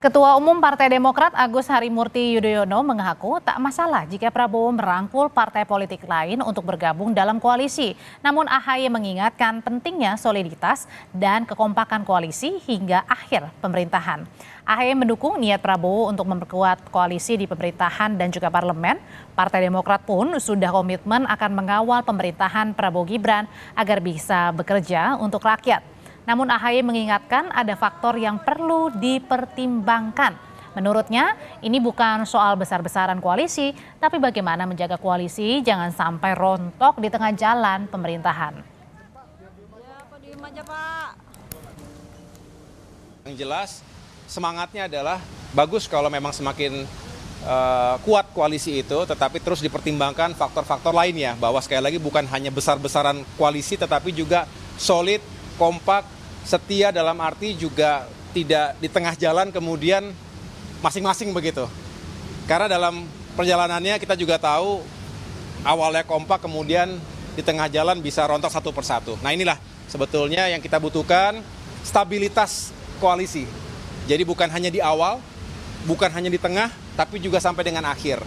Ketua Umum Partai Demokrat Agus Harimurti Yudhoyono mengaku tak masalah jika Prabowo merangkul partai politik lain untuk bergabung dalam koalisi. Namun AHY mengingatkan pentingnya soliditas dan kekompakan koalisi hingga akhir pemerintahan. AHY mendukung niat Prabowo untuk memperkuat koalisi di pemerintahan dan juga parlemen. Partai Demokrat pun sudah komitmen akan mengawal pemerintahan Prabowo Gibran agar bisa bekerja untuk rakyat. Namun AHY mengingatkan ada faktor yang perlu dipertimbangkan. Menurutnya, ini bukan soal besar-besaran koalisi, tapi bagaimana menjaga koalisi jangan sampai rontok di tengah jalan pemerintahan. Yang jelas, semangatnya adalah bagus kalau memang semakin kuat koalisi itu, tetapi terus dipertimbangkan faktor-faktor lainnya. Bahwa sekali lagi bukan hanya besar-besaran koalisi, tetapi juga solid, kompak, setia dalam arti juga tidak di tengah jalan kemudian masing-masing begitu. Karena dalam perjalanannya kita juga tahu awalnya kompak kemudian di tengah jalan bisa rontok satu persatu. Nah inilah sebetulnya yang kita butuhkan, stabilitas koalisi. Jadi bukan hanya di awal, bukan hanya di tengah, tapi juga sampai dengan akhir.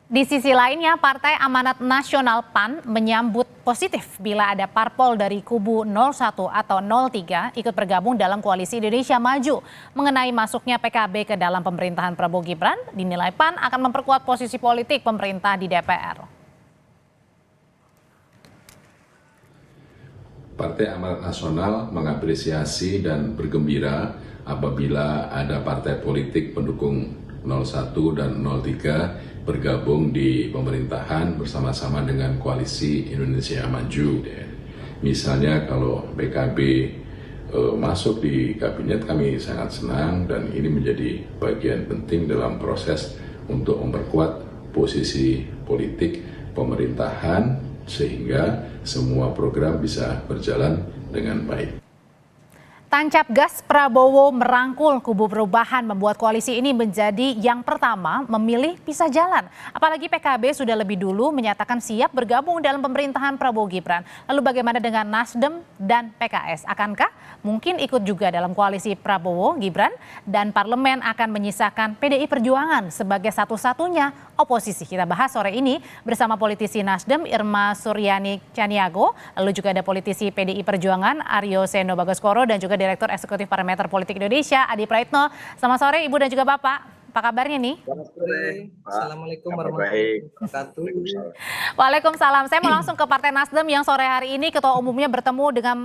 Di sisi lainnya, Partai Amanat Nasional PAN menyambut positif bila ada parpol dari kubu 01 atau 03 ikut bergabung dalam koalisi Indonesia Maju. Mengenai masuknya PKB ke dalam pemerintahan Prabowo Gibran, dinilai PAN akan memperkuat posisi politik pemerintah di DPR. Partai Amanat Nasional mengapresiasi dan bergembira apabila ada partai politik pendukung 01 dan 03 bergabung di pemerintahan bersama-sama dengan koalisi Indonesia Maju. Misalnya kalau PKB masuk di kabinet, kami sangat senang dan ini menjadi bagian penting dalam proses untuk memperkuat posisi politik pemerintahan sehingga semua program bisa berjalan dengan baik. Tancap gas Prabowo merangkul kubu perubahan membuat koalisi ini menjadi yang pertama memilih pisah jalan. Apalagi PKB sudah lebih dulu menyatakan siap bergabung dalam pemerintahan Prabowo Gibran. Lalu bagaimana dengan Nasdem dan PKS? Akankah mungkin ikut juga dalam koalisi Prabowo Gibran? Dan parlemen akan menyisakan PDI Perjuangan sebagai satu-satunya oposisi. Kita bahas sore ini bersama politisi Nasdem Irma Suryani Caniago. Lalu juga ada politisi PDI Perjuangan Aryo Seno Bagoskoro dan juga Direktur Eksekutif Parameter Politik Indonesia, Adi Praitno. Selamat sore Ibu dan juga Bapak. Apa kabarnya nih? Selamat sore. Assalamualaikum warahmatullahi wabarakatuh. Waalaikumsalam. Saya mau langsung ke Partai Nasdem yang sore hari ini ketua umumnya bertemu dengan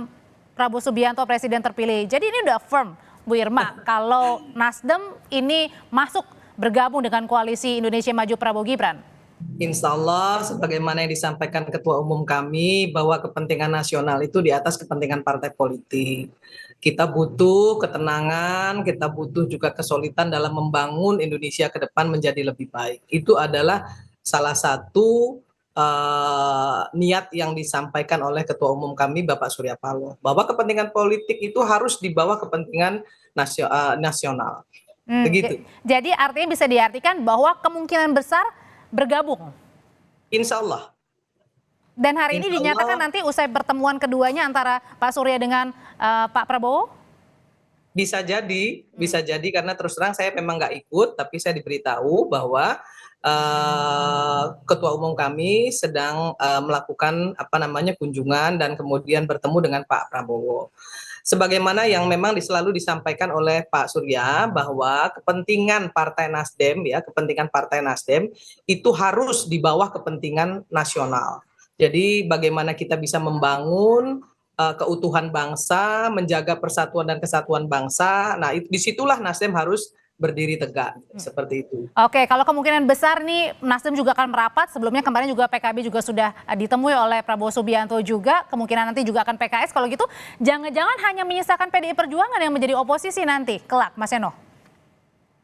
Prabowo Subianto, Presiden terpilih. Jadi ini udah firm, Bu Irma, kalau Nasdem ini masuk bergabung dengan koalisi Indonesia Maju Prabowo Gibran. Insya Allah, sebagaimana yang disampaikan Ketua Umum kami, bahwa kepentingan nasional itu di atas kepentingan partai politik. Kita butuh ketenangan, kita butuh juga kesulitan dalam membangun Indonesia ke depan menjadi lebih baik. Itu adalah salah satu niat yang disampaikan oleh Ketua Umum kami, Bapak Surya Paloh. Bahwa kepentingan politik itu harus di bawah kepentingan nasional. Begitu. Jadi artinya bisa diartikan bahwa kemungkinan besar bergabung. Insya Allah. Dan hari ini dinyatakan nanti usai pertemuan keduanya antara Pak Surya dengan Pak Prabowo? Bisa jadi karena terus terang saya memang nggak ikut, tapi saya diberitahu bahwa Ketua Umum kami sedang melakukan kunjungan dan kemudian bertemu dengan Pak Prabowo. Sebagaimana yang memang selalu disampaikan oleh Pak Surya bahwa kepentingan Partai Nasdem kepentingan Partai Nasdem itu harus di bawah kepentingan nasional. Jadi bagaimana kita bisa membangun keutuhan bangsa, menjaga persatuan dan kesatuan bangsa. Nah, disitulah Nasdem harus berdiri tegak seperti itu. Oke, kalau kemungkinan besar nih Nasdem juga akan merapat. Sebelumnya kemarin juga PKB juga sudah ditemui oleh Prabowo Subianto juga. Kemungkinan nanti juga akan PKS. Kalau gitu jangan-jangan hanya menyisakan PDI Perjuangan yang menjadi oposisi nanti kelak, Mas Eno?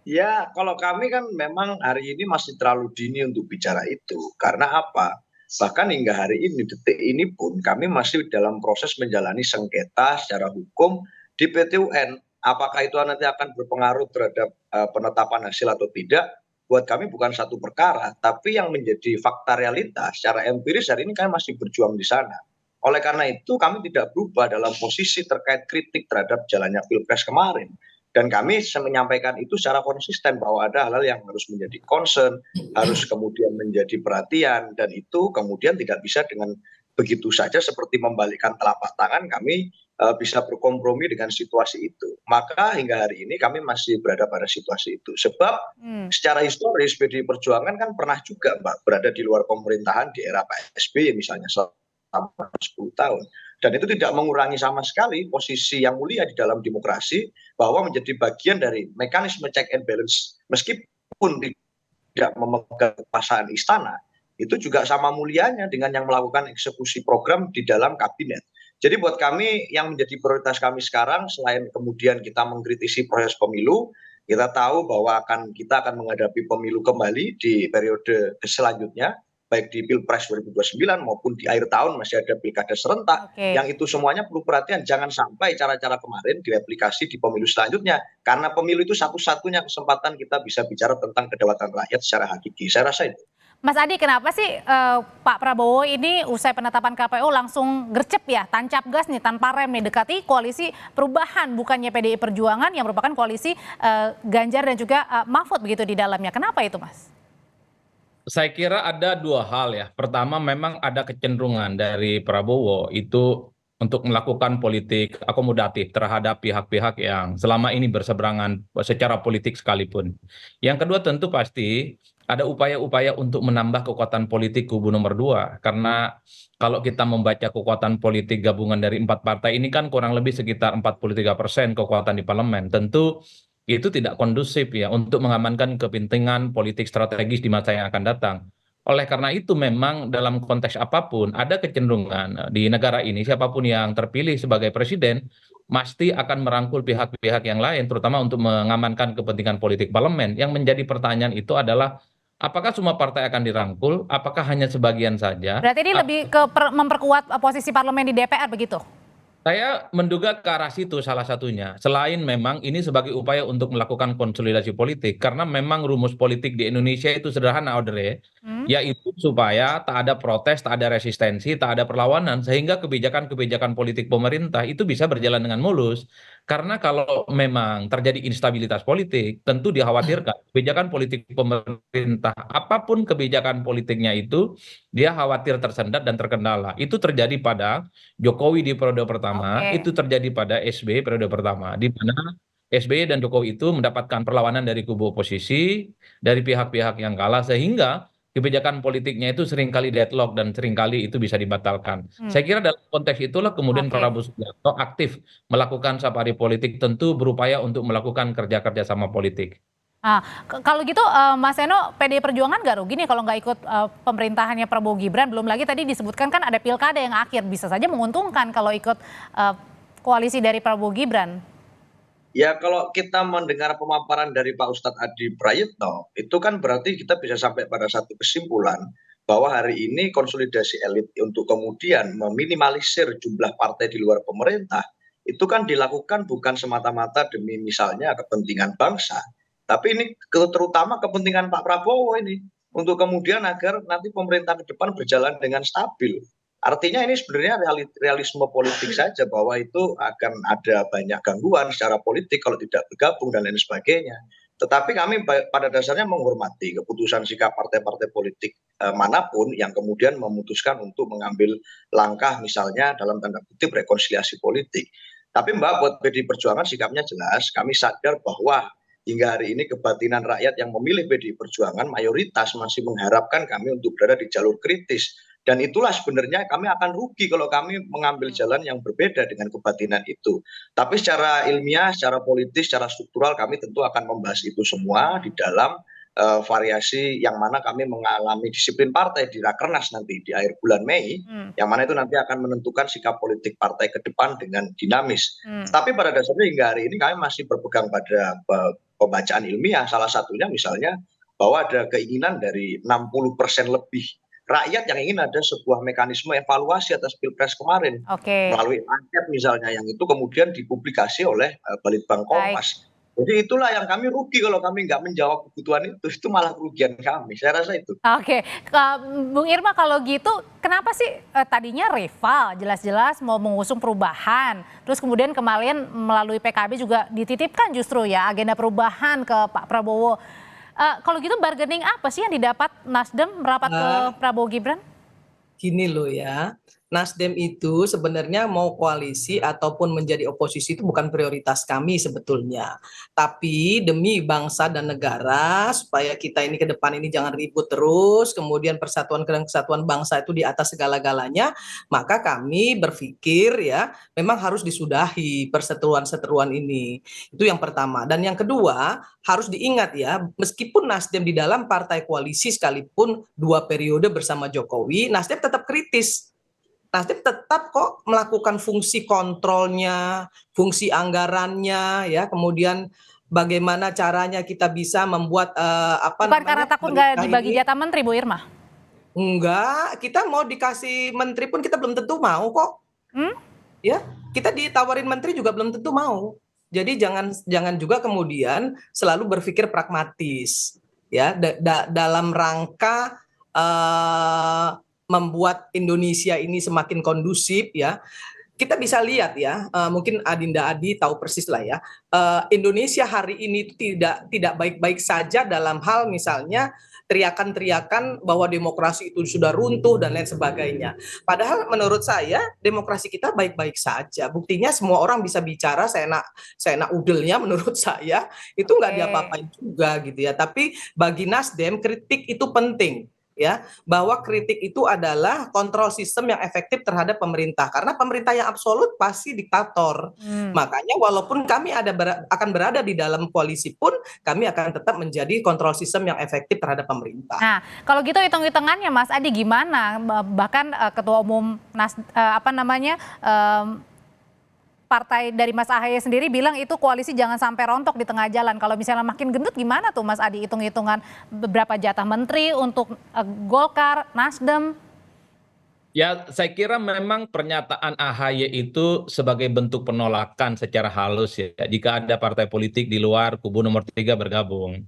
Ya, kalau kami kan memang hari ini masih terlalu dini untuk bicara itu. Karena apa? Bahkan hingga hari ini, detik ini pun kami masih dalam proses menjalani sengketa secara hukum di PT UN. Apakah itu nanti akan berpengaruh terhadap penetapan hasil atau tidak, buat kami bukan satu perkara, tapi yang menjadi fakta realitas secara empiris hari ini kami masih berjuang di sana. Oleh karena itu kami tidak berubah dalam posisi terkait kritik terhadap jalannya Pilpres kemarin. Dan kami menyampaikan itu secara konsisten bahwa ada hal-hal yang harus menjadi concern, harus kemudian menjadi perhatian, dan itu kemudian tidak bisa dengan begitu saja seperti membalikkan telapak tangan kami bisa berkompromi dengan situasi itu. Maka hingga hari ini kami masih berada pada situasi itu. Sebab secara historis PDI Perjuangan kan pernah juga Mbak berada di luar pemerintahan di era Pak SBY misalnya selama 10 tahun. Dan itu tidak mengurangi sama sekali posisi yang mulia di dalam demokrasi bahwa menjadi bagian dari mekanisme check and balance meskipun tidak memegang kekuasaan istana, itu juga sama mulianya dengan yang melakukan eksekusi program di dalam kabinet. Jadi buat kami yang menjadi prioritas kami sekarang selain kemudian kita mengkritisi proses pemilu, kita tahu bahwa kita akan menghadapi pemilu kembali di periode selanjutnya, baik di Pilpres 2029 maupun di akhir tahun masih ada pilkada serentak. Yang itu semuanya perlu perhatian, jangan sampai cara-cara kemarin direplikasi di pemilu selanjutnya, karena pemilu itu satu-satunya kesempatan kita bisa bicara tentang kedaulatan rakyat secara hakiki. Saya rasa itu. Mas Adi, kenapa sih Pak Prabowo ini usai penetapan KPU langsung gercep ya, tancap gas nih tanpa rem nih, dekati koalisi perubahan bukannya PDI Perjuangan yang merupakan koalisi Ganjar dan juga Mahfud begitu di dalamnya. Kenapa itu, Mas? Saya kira ada dua hal ya. Pertama, memang ada kecenderungan dari Prabowo itu untuk melakukan politik akomodatif terhadap pihak-pihak yang selama ini berseberangan secara politik sekalipun. Yang kedua tentu pasti ada upaya-upaya untuk menambah kekuatan politik kubu nomor 2. Karena kalau kita membaca kekuatan politik gabungan dari 4 partai ini kan kurang lebih sekitar 43% kekuatan di parlemen. Tentu itu tidak kondusif ya untuk mengamankan kepentingan politik strategis di masa yang akan datang. Oleh karena itu memang dalam konteks apapun ada kecenderungan di negara ini siapapun yang terpilih sebagai presiden pasti akan merangkul pihak-pihak yang lain terutama untuk mengamankan kepentingan politik parlemen. Yang menjadi pertanyaan itu adalah apakah semua partai akan dirangkul, apakah hanya sebagian saja? Berarti ini lebih ke memperkuat posisi parlemen di DPR begitu? Saya menduga ke arah situ salah satunya. Selain memang ini sebagai upaya untuk melakukan konsolidasi politik. Karena memang rumus politik di Indonesia itu sederhana, Audrey. Yaitu supaya tak ada protes, tak ada resistensi, tak ada perlawanan. Sehingga kebijakan-kebijakan politik pemerintah itu bisa berjalan dengan mulus. Karena kalau memang terjadi instabilitas politik, tentu dikhawatirkan kebijakan politik pemerintah, apapun kebijakan politiknya itu, dia khawatir tersendat dan terkendala. Itu terjadi pada Jokowi di periode pertama, itu terjadi pada SBY periode pertama, di mana SBY dan Jokowi itu mendapatkan perlawanan dari kubu oposisi, dari pihak-pihak yang kalah, sehingga kebijakan politiknya itu seringkali deadlock dan seringkali itu bisa dibatalkan. Saya kira dalam konteks itulah kemudian Prabowo Subianto aktif melakukan safari politik, tentu berupaya untuk melakukan kerja-kerja sama politik. Nah, kalau gitu Mas Eno, PDI Perjuangan nggak rugi nih kalau nggak ikut pemerintahannya Prabowo Gibran? Belum lagi tadi disebutkan kan ada pilkada yang akhir, bisa saja menguntungkan kalau ikut koalisi dari Prabowo Gibran. Ya kalau kita mendengar pemaparan dari Pak Ustadz Adi Prayitno, itu kan berarti kita bisa sampai pada satu kesimpulan bahwa hari ini konsolidasi elit untuk kemudian meminimalisir jumlah partai di luar pemerintah, itu kan dilakukan bukan semata-mata demi misalnya kepentingan bangsa, tapi ini terutama kepentingan Pak Prabowo ini, untuk kemudian agar nanti pemerintah ke depan berjalan dengan stabil. Artinya ini sebenarnya realisme politik saja bahwa itu akan ada banyak gangguan secara politik kalau tidak bergabung dan lain sebagainya. Tetapi kami pada dasarnya menghormati keputusan sikap partai-partai politik manapun yang kemudian memutuskan untuk mengambil langkah misalnya dalam tanda kutip rekonsiliasi politik. Tapi Mbak, buat PDI Perjuangan sikapnya jelas, kami sadar bahwa hingga hari ini kebatinan rakyat yang memilih PDI Perjuangan mayoritas masih mengharapkan kami untuk berada di jalur kritis. Dan itulah sebenarnya kami akan rugi kalau kami mengambil jalan yang berbeda dengan kebatinan itu. Tapi secara ilmiah, secara politis, secara struktural kami tentu akan membahas itu semua di dalam variasi yang mana kami mengalami disiplin partai di Rakernas nanti di akhir bulan Mei, yang mana itu nanti akan menentukan sikap politik partai ke depan dengan dinamis. Tapi pada dasarnya hingga hari ini kami masih berpegang pada pembacaan ilmiah, salah satunya misalnya bahwa ada keinginan dari 60% lebih rakyat yang ingin ada sebuah mekanisme evaluasi atas Pilpres kemarin melalui angket misalnya, yang itu kemudian dipublikasi oleh Balitbang Kompas. Jadi itulah yang kami rugi kalau kami nggak menjawab kebutuhan itu malah kerugian kami. Saya rasa itu. Oke, Bung Irma kalau gitu kenapa sih tadinya rival jelas-jelas mau mengusung perubahan, terus kemudian kemarin melalui PKB juga dititipkan justru ya agenda perubahan ke Pak Prabowo. Kalau gitu bargaining apa sih yang didapat Nasdem merapat ke Prabowo Gibran? Gini loh ya, Nasdem itu sebenarnya mau koalisi ataupun menjadi oposisi itu bukan prioritas kami sebetulnya. Tapi demi bangsa dan negara, supaya kita ini ke depan ini jangan ribut terus, kemudian persatuan dan kesatuan bangsa itu di atas segala-galanya, maka kami berpikir ya, memang harus disudahi perseteruan-seteruan ini. Itu yang pertama. Dan yang kedua, harus diingat ya, meskipun Nasdem di dalam partai koalisi sekalipun 2 periode bersama Jokowi, Nasdem tetap kritis. Nasdem tetap kok melakukan fungsi kontrolnya, fungsi anggarannya, ya, kemudian bagaimana caranya kita bisa membuat Bukan karena takut nggak dibagi jatah menteri, Bu Irma? Enggak, kita mau dikasih menteri pun kita belum tentu mau kok. Ya, kita ditawarin menteri juga belum tentu mau. Jadi jangan juga kemudian selalu berpikir pragmatis, ya, dalam rangka membuat Indonesia ini semakin kondusif, ya. Kita bisa lihat ya, mungkin Adinda Adi tahu persis lah ya, Indonesia hari ini tidak baik-baik saja dalam hal misalnya teriakan-teriakan bahwa demokrasi itu sudah runtuh dan lain sebagainya. Padahal menurut saya demokrasi kita baik-baik saja. Buktinya semua orang bisa bicara seenak udelnya menurut saya, itu nggak diapa-apain juga gitu ya. Tapi bagi Nasdem kritik itu penting. Ya, bahwa kritik itu adalah kontrol sistem yang efektif terhadap pemerintah, karena pemerintah yang absolut pasti diktator. Makanya walaupun kami akan berada di dalam koalisi pun kami akan tetap menjadi kontrol sistem yang efektif terhadap pemerintah. Nah, kalau gitu hitung-hitungannya Mas Adi gimana? Bahkan Ketua Umum partai dari Mas Ahaye sendiri bilang itu koalisi jangan sampai rontok di tengah jalan. Kalau misalnya makin gendut gimana tuh Mas Adi, hitung-hitungan beberapa jatah menteri untuk Golkar, Nasdem? Ya, saya kira memang pernyataan AHY itu sebagai bentuk penolakan secara halus ya, jika ada partai politik di luar kubu nomor 3 bergabung.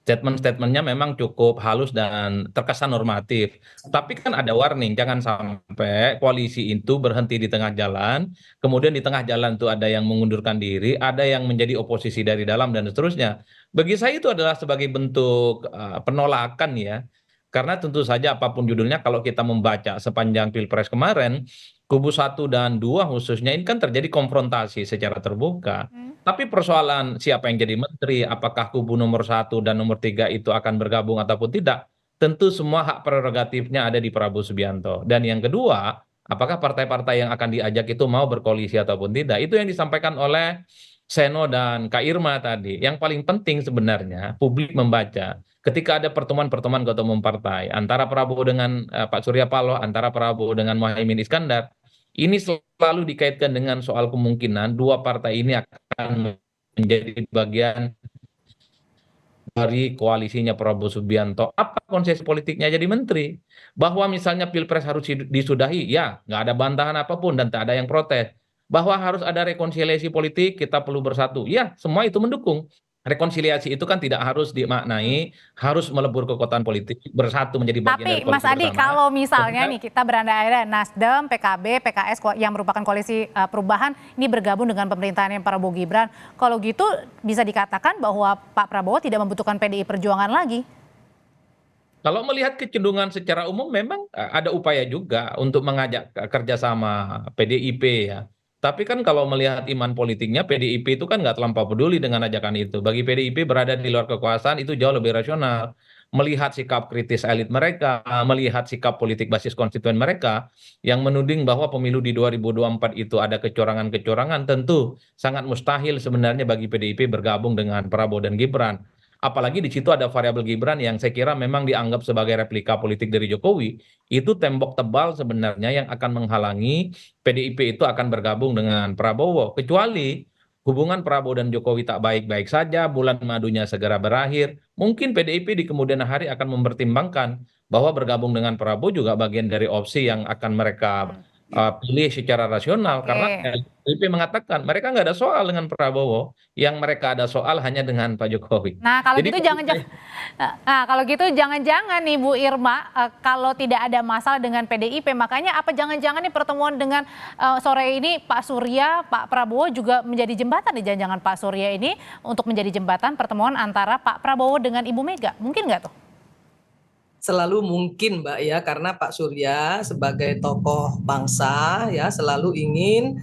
Statement-statementnya memang cukup halus dan terkesan normatif. Tapi kan ada warning, jangan sampai koalisi itu berhenti di tengah jalan, kemudian di tengah jalan itu ada yang mengundurkan diri, ada yang menjadi oposisi dari dalam dan seterusnya. Bagi saya itu adalah sebagai bentuk penolakan ya. Karena tentu saja apapun judulnya kalau kita membaca sepanjang Pilpres kemarin, kubu 1 dan 2 khususnya ini kan terjadi konfrontasi secara terbuka. Tapi persoalan siapa yang jadi menteri, apakah kubu nomor 1 dan nomor 3 itu akan bergabung ataupun tidak, tentu semua hak prerogatifnya ada di Prabowo Subianto. Dan yang kedua, apakah partai-partai yang akan diajak itu mau berkoalisi ataupun tidak, itu yang disampaikan oleh Seno dan Kak Irma tadi. Yang paling penting sebenarnya publik membaca ketika ada pertemuan-pertemuan ketua umum partai antara Prabowo dengan Pak Surya Paloh, antara Prabowo dengan Muhaimin Iskandar, ini selalu dikaitkan dengan soal kemungkinan 2 partai ini akan menjadi bagian dari koalisinya Prabowo Subianto. Apa konsesi politiknya jadi menteri? Bahwa misalnya Pilpres harus disudahi, ya nggak ada bantahan apapun dan tak ada yang protes. Bahwa harus ada rekonsiliasi politik, kita perlu bersatu. Ya, semua itu mendukung. Rekonsiliasi itu kan tidak harus dimaknai, harus melebur kekuatan politik, bersatu menjadi bagian dari Tapi Mas koalisi Adi, bersama. kalau misalnya nih kita berandai-andai Nasdem, PKB, PKS yang merupakan koalisi perubahan ini bergabung dengan pemerintahannya Prabowo Gibran, kalau gitu bisa dikatakan bahwa Pak Prabowo tidak membutuhkan PDI Perjuangan lagi. Kalau melihat kecenderungan secara umum memang ada upaya juga untuk mengajak kerjasama PDIP ya. Tapi kan kalau melihat iman politiknya PDIP itu kan nggak terlampau peduli dengan ajakan itu. Bagi PDIP berada di luar kekuasaan itu jauh lebih rasional. Melihat sikap kritis elit mereka, melihat sikap politik basis konstituen mereka yang menuding bahwa pemilu di 2024 itu ada kecurangan-kecurangan, tentu sangat mustahil sebenarnya bagi PDIP bergabung dengan Prabowo dan Gibran. Apalagi di situ ada variabel Gibran yang saya kira memang dianggap sebagai replika politik dari Jokowi. Itu tembok tebal sebenarnya yang akan menghalangi PDIP itu akan bergabung dengan Prabowo. Kecuali hubungan Prabowo dan Jokowi tak baik-baik saja, bulan madunya segera berakhir. Mungkin PDIP di kemudian hari akan mempertimbangkan bahwa bergabung dengan Prabowo juga bagian dari opsi yang akan mereka pilih secara rasional karena Oke. LDIP mengatakan mereka nggak ada soal dengan Prabowo, yang mereka ada soal hanya dengan Pak Jokowi. Nah, kalau Jadi gitu jangan-jangan jangan-jangan nih Bu Irma, kalau tidak ada masalah dengan PDIP, makanya apa jangan-jangan nih pertemuan dengan sore ini Pak Surya, Pak Prabowo juga menjadi jembatan nih, jangan-jangan Pak Surya ini untuk menjadi jembatan pertemuan antara Pak Prabowo dengan Ibu Mega. Mungkin nggak tuh? Selalu mungkin Mbak ya, karena Pak Surya sebagai tokoh bangsa ya selalu ingin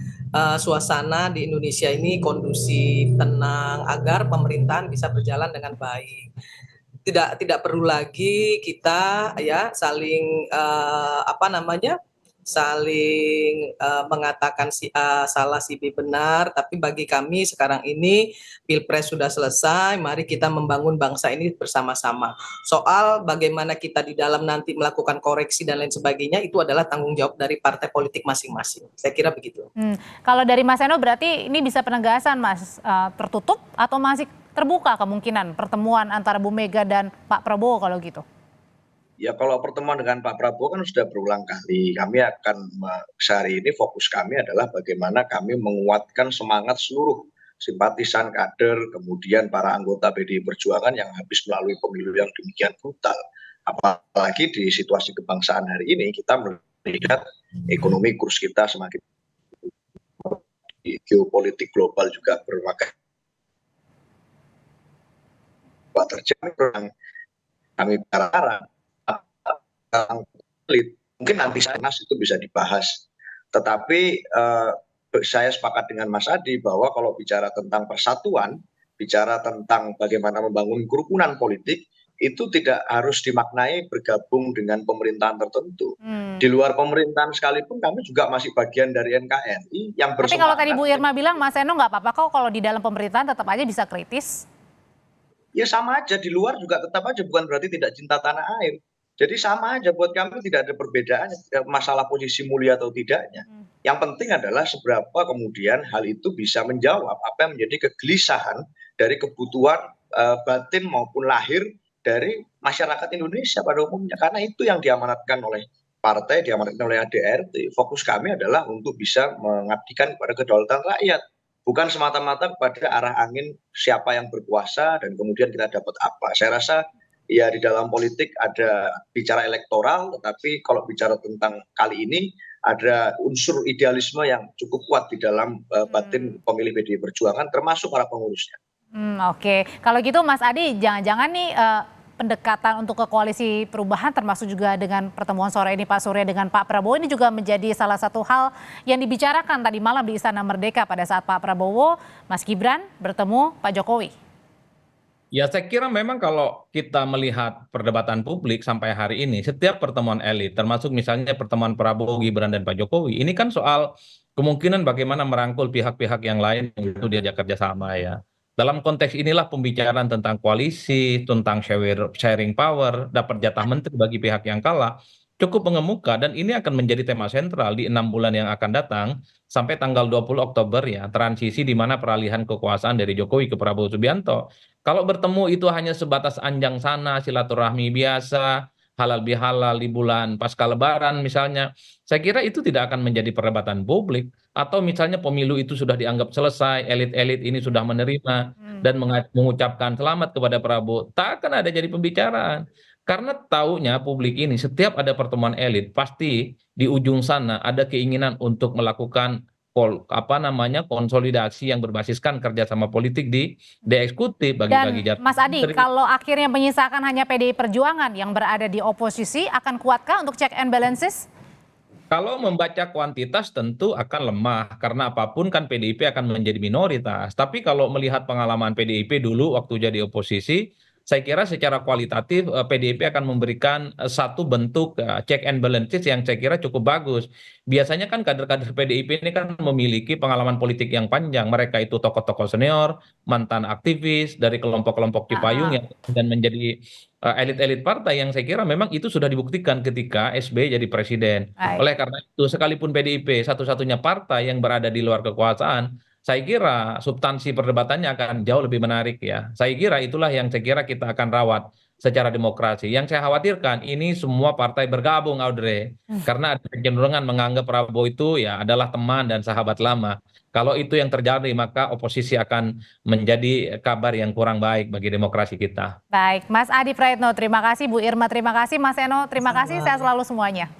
suasana di Indonesia ini kondusif, tenang, agar pemerintahan bisa berjalan dengan baik. Tidak perlu lagi kita ya saling saling mengatakan si A salah si B benar, tapi bagi kami sekarang ini Pilpres sudah selesai, mari kita membangun bangsa ini bersama-sama. Soal bagaimana kita di dalam nanti melakukan koreksi dan lain sebagainya itu adalah tanggung jawab dari partai politik masing-masing. Saya kira begitu. Kalau dari Mas Eno berarti ini bisa penegasan Mas, tertutup atau masih terbuka kemungkinan pertemuan antara Bu Mega dan Pak Prabowo kalau gitu? Ya kalau pertemuan dengan Pak Prabowo kan sudah berulang kali. Kami akan sehari ini fokus kami adalah bagaimana kami menguatkan semangat seluruh simpatisan kader, kemudian para anggota PDI Perjuangan yang habis melalui pemilu yang demikian brutal. Apalagi di situasi kebangsaan hari ini kita melihat ekonomi kurs kita semakin geopolitik global juga berbagai terjadi perang. Kami berharap mungkin nanti Sanas itu bisa dibahas. Tetapi saya sepakat dengan Mas Adi bahwa kalau bicara tentang persatuan, bicara tentang bagaimana membangun kerukunan politik, itu tidak harus dimaknai bergabung dengan pemerintahan tertentu. Di luar pemerintahan sekalipun kami juga masih bagian dari NKRI yang Tapi kalau tadi bersemangat. Bu Irma bilang Mas Eno nggak apa-apa kok kalau di dalam pemerintahan tetap aja bisa kritis. Ya sama aja, di luar juga tetap aja, bukan berarti tidak cinta tanah air. Jadi sama aja, buat kami tidak ada perbedaan masalah posisi mulia atau tidaknya. Yang penting adalah seberapa kemudian hal itu bisa menjawab apa yang menjadi kegelisahan dari kebutuhan batin maupun lahir dari masyarakat Indonesia pada umumnya. Karena itu yang diamanatkan oleh partai, diamanatkan oleh ADRT. Fokus kami adalah untuk bisa mengabdikan kepada kedaulatan rakyat. Bukan semata-mata kepada arah angin siapa yang berkuasa dan kemudian kita dapat apa. Saya rasa ya di dalam politik ada bicara elektoral, tetapi kalau bicara tentang kali ini ada unsur idealisme yang cukup kuat di dalam batin pemilih PDI Perjuangan termasuk para pengurusnya. Oke. Kalau gitu Mas Adi, jangan-jangan nih pendekatan untuk ke koalisi perubahan termasuk juga dengan pertemuan sore ini Pak Surya dengan Pak Prabowo ini juga menjadi salah satu hal yang dibicarakan tadi malam di Istana Merdeka pada saat Pak Prabowo, Mas Gibran bertemu Pak Jokowi. Ya saya kira memang kalau kita melihat perdebatan publik sampai hari ini, setiap pertemuan elit, termasuk misalnya pertemuan Prabowo, Gibran, dan Pak Jokowi, ini kan soal kemungkinan bagaimana merangkul pihak-pihak yang lain untuk diajak kerjasama ya. Dalam konteks inilah pembicaraan tentang koalisi, tentang sharing power, dapat jatah menteri bagi pihak yang kalah, cukup mengemuka dan ini akan menjadi tema sentral di 6 bulan yang akan datang sampai tanggal 20 Oktober ya, transisi di mana peralihan kekuasaan dari Jokowi ke Prabowo Subianto. Kalau bertemu itu hanya sebatas anjang sana, silaturahmi biasa, halal bihalal di bulan pasca Lebaran misalnya, saya kira itu tidak akan menjadi perdebatan publik. Atau misalnya pemilu itu sudah dianggap selesai, elit-elit ini sudah menerima dan mengucapkan selamat kepada Prabowo, tak akan ada jadi pembicaraan. Karena taunya publik ini setiap ada pertemuan elit pasti di ujung sana ada keinginan untuk melakukan konsolidasi yang berbasiskan kerjasama politik di eksekutif bagi-bagi Dan jatah Mas Adi, menteri. kalau akhirnya menyisakan hanya PDI Perjuangan yang berada di oposisi, akan kuatkah untuk check and balances? Kalau membaca kuantitas tentu akan lemah karena apapun kan PDIP akan menjadi minoritas. Tapi kalau melihat pengalaman PDIP dulu waktu jadi oposisi, saya kira secara kualitatif PDIP akan memberikan satu bentuk check and balances yang saya kira cukup bagus. Biasanya kan kader-kader PDIP ini kan memiliki pengalaman politik yang panjang. Mereka itu tokoh-tokoh senior, mantan aktivis dari kelompok-kelompok Cipayung yang dan menjadi elit-elit partai yang saya kira memang itu sudah dibuktikan ketika SBY jadi presiden. Baik. Oleh karena itu, sekalipun PDIP satu-satunya partai yang berada di luar kekuasaan, saya kira substansi perdebatannya akan jauh lebih menarik ya. Saya kira itulah yang saya kira kita akan rawat. secara demokrasi. Yang saya khawatirkan ini semua partai bergabung, Audrey, karena ada kecenderungan menganggap Prabowo itu ya adalah teman dan sahabat lama. Kalau itu yang terjadi, maka oposisi akan menjadi kabar yang kurang baik bagi demokrasi kita. Baik, Mas Adi Praetno, terima kasih. Bu Irma, terima kasih. Mas Eno, terima kasih. Sehat selalu semuanya.